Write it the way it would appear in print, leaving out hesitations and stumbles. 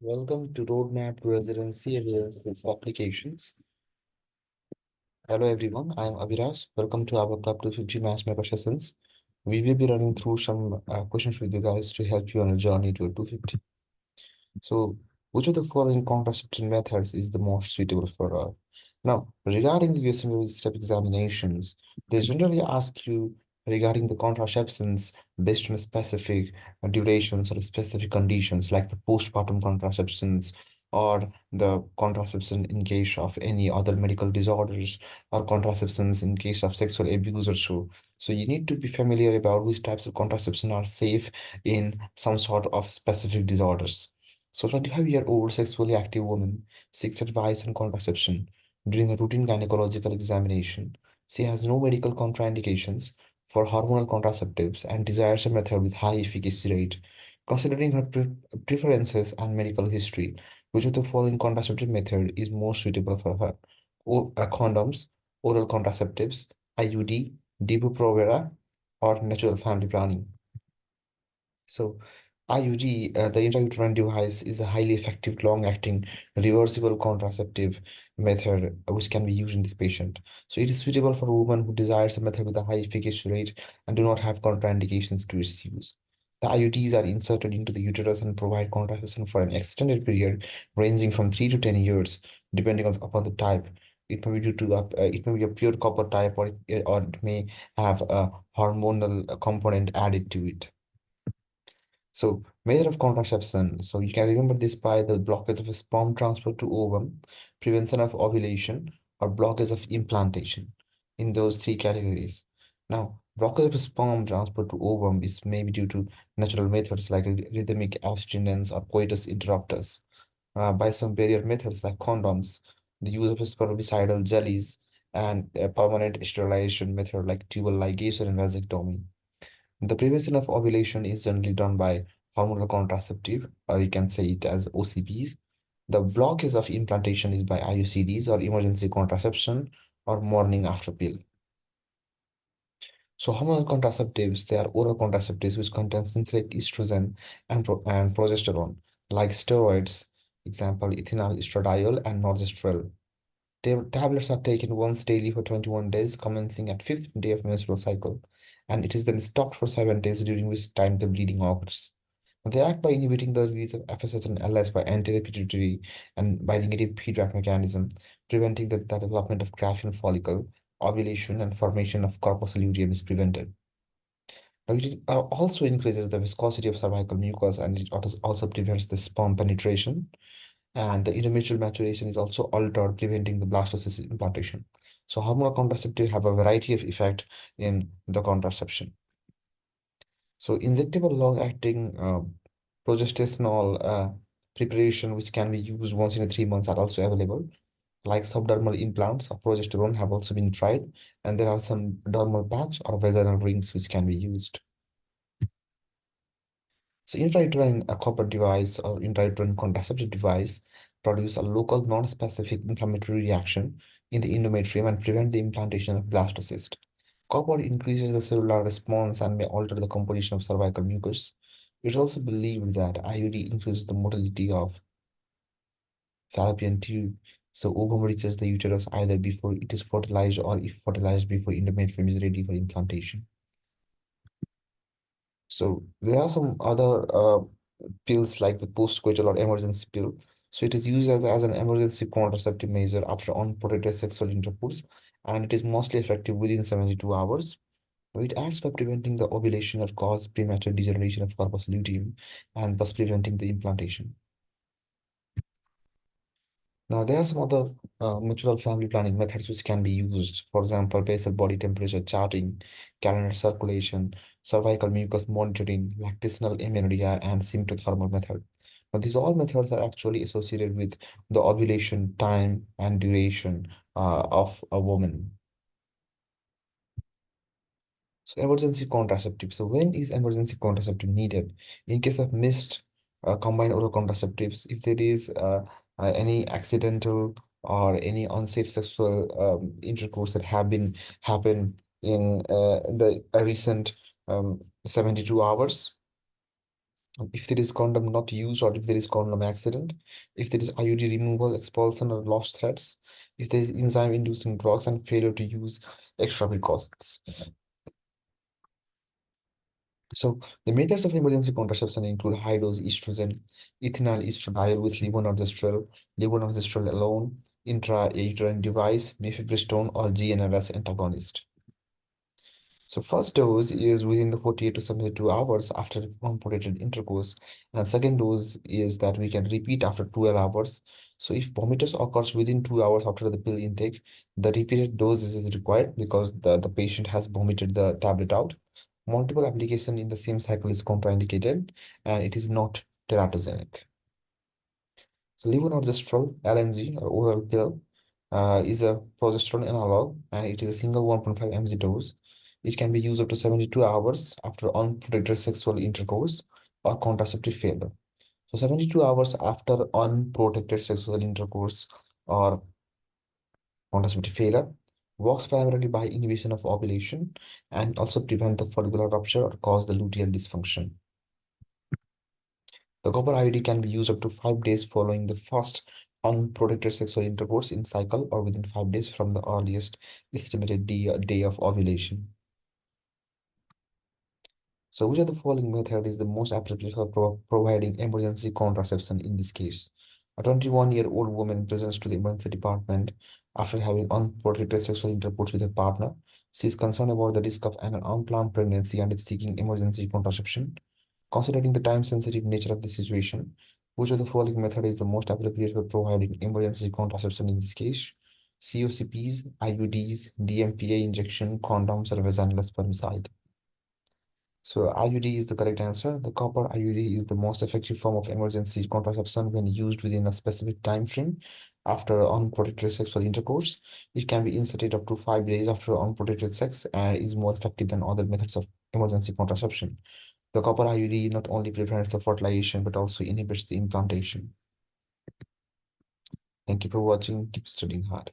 Welcome to Roadmap to Residency Evidence Applications. Hello everyone, I am Abhiras. Welcome to our Club 250 Matchmaker sessions. We will be running through some questions with you guys to help you on a journey to a 250. So, which of the following contraception methods is the most suitable for her? Now, regarding the USMLE step examinations, they generally ask you regarding the contraceptions based on specific durations or specific conditions, like the postpartum contraceptions or the contraception in case of any other medical disorders or contraceptions in case of sexual abuse or so. So you need to be familiar about which types of contraception are safe in some sort of specific disorders. So 25-year-old sexually active woman seeks advice on contraception during a routine gynecological examination. She has no medical contraindications for hormonal contraceptives and desires a method with high efficacy rate. Considering her preferences and medical history, which of the following contraceptive method is most suitable for her? Condoms, oral contraceptives, IUD, Depo-Provera, or natural family planning? So IUD, the intrauterine device, is a highly effective, long-acting, reversible contraceptive method which can be used in this patient. So it is suitable for women who desires a method with a high efficacy rate and do not have contraindications to its use. The IUDs are inserted into the uterus and provide contraception for an extended period, ranging from 3 to 10 years, depending upon the type. It may be it may be a pure copper type, or it may have a hormonal component added to it. So, method of contraception. So, you can remember this by the blockage of sperm transport to ovum, prevention of ovulation, or blockage of implantation in those three categories. Now, blockage of sperm transport to ovum is maybe due to natural methods like rhythmic abstinence or coitus interruptus. By some barrier methods like condoms, the use of spermicidal jellies, and a permanent sterilization method like tubal ligation and vasectomy. The prevention of ovulation is generally done by hormonal contraceptive, or you can say it as OCPs. The blockage of implantation is by IUCDs or emergency contraception or morning after pill. So hormonal contraceptives, they are oral contraceptives which contain synthetic estrogen and progesterone, like steroids, example, ethinyl estradiol and norgestrel. Tablets are taken once daily for 21 days, commencing at fifth day of menstrual cycle, and it is then stopped for 7 days, during which time the bleeding occurs. They act by inhibiting the release of FSH and LH by anterior pituitary and by negative feedback mechanism, preventing the development of graphene follicle, ovulation, and formation of corpus luteum is prevented. Now, it also increases the viscosity of cervical mucus, and it also prevents the sperm penetration, and the endometrial maturation is also altered, preventing the blastocyst implantation. So hormonal contraceptives have a variety of effect in the contraception. So injectable long-acting progesterone preparation, which can be used once in 3 months, are also available. Like subdermal implants of progesterone have also been tried, and there are some dermal patch or vaginal rings which can be used. So intrauterine copper device or intrauterine contraceptive device produce a local non-specific inflammatory reaction in the endometrium and prevent the implantation of blastocyst. Copper increases the cellular response and may alter the composition of cervical mucus. It is also believed that IUD increases the motility of fallopian tube, so ovum reaches the uterus either before it is fertilized or if fertilized before endometrium is ready for implantation. So there are some other pills like the postcoital or emergency pill. So it is used as an emergency contraceptive measure after unprotected sexual intercourse, and it is mostly effective within 72 hours. It acts by preventing the ovulation or cause premature degeneration of corpus luteum and thus preventing the implantation. Now, there are some other natural family planning methods which can be used. For example, basal body temperature charting, calendar circulation, cervical mucus monitoring, lactational amenorrhea, and symptothermal method. Now, these all methods are actually associated with the ovulation time and duration of a woman. So emergency contraceptive. So when is emergency contraceptive needed? In case of missed combined oral contraceptives, if there is any accidental or any unsafe sexual intercourse that have been happened in the recent 72 hours, If there is condom not used or if there is condom accident, if there is IUD removal, expulsion or lost threads, if there is enzyme inducing drugs and failure to use extra precautions. So the methods of emergency contraception include high dose estrogen, ethinyl estradiol with levonorgestrel alone, intrauterine device, mifepristone or GnRS antagonist. So first dose is within the 48 to 72 hours after unprotected intercourse, and second dose is that we can repeat after 12 hours. So if vomitus occurs within 2 hours after the pill intake, the repeated dose is required because the patient has vomited the tablet out. Multiple application in the same cycle is contraindicated, and it is not teratogenic. So levonorgestrel LNG or oral pill is a progesterone analog, and it is a single 1.5 mg dose. It can be used up to 72 hours after unprotected sexual intercourse or contraceptive failure. So 72 hours after unprotected sexual intercourse or contraceptive failure works primarily by inhibition of ovulation and also prevent the follicular rupture or cause the luteal dysfunction. The copper IUD can be used up to 5 days following the first unprotected sexual intercourse in cycle or within 5 days from the earliest estimated day of ovulation. So which of the following method is the most appropriate for providing emergency contraception in this case? A 21-year-old woman presents to the emergency department after having unprotected sexual intercourse with her partner. She is concerned about the risk of an unplanned pregnancy and is seeking emergency contraception. Considering the time-sensitive nature of the situation, which of the following method is the most appropriate for providing emergency contraception in this case? COCPs, IUDs, DMPA injection, condoms, or vaginal spermicide? So IUD is the correct answer. The copper IUD is the most effective form of emergency contraception when used within a specific time frame after unprotected sexual intercourse. It can be inserted up to 5 days after unprotected sex and is more effective than other methods of emergency contraception. The copper IUD not only prevents the fertilization but also inhibits the implantation. Thank you for watching. Keep studying hard.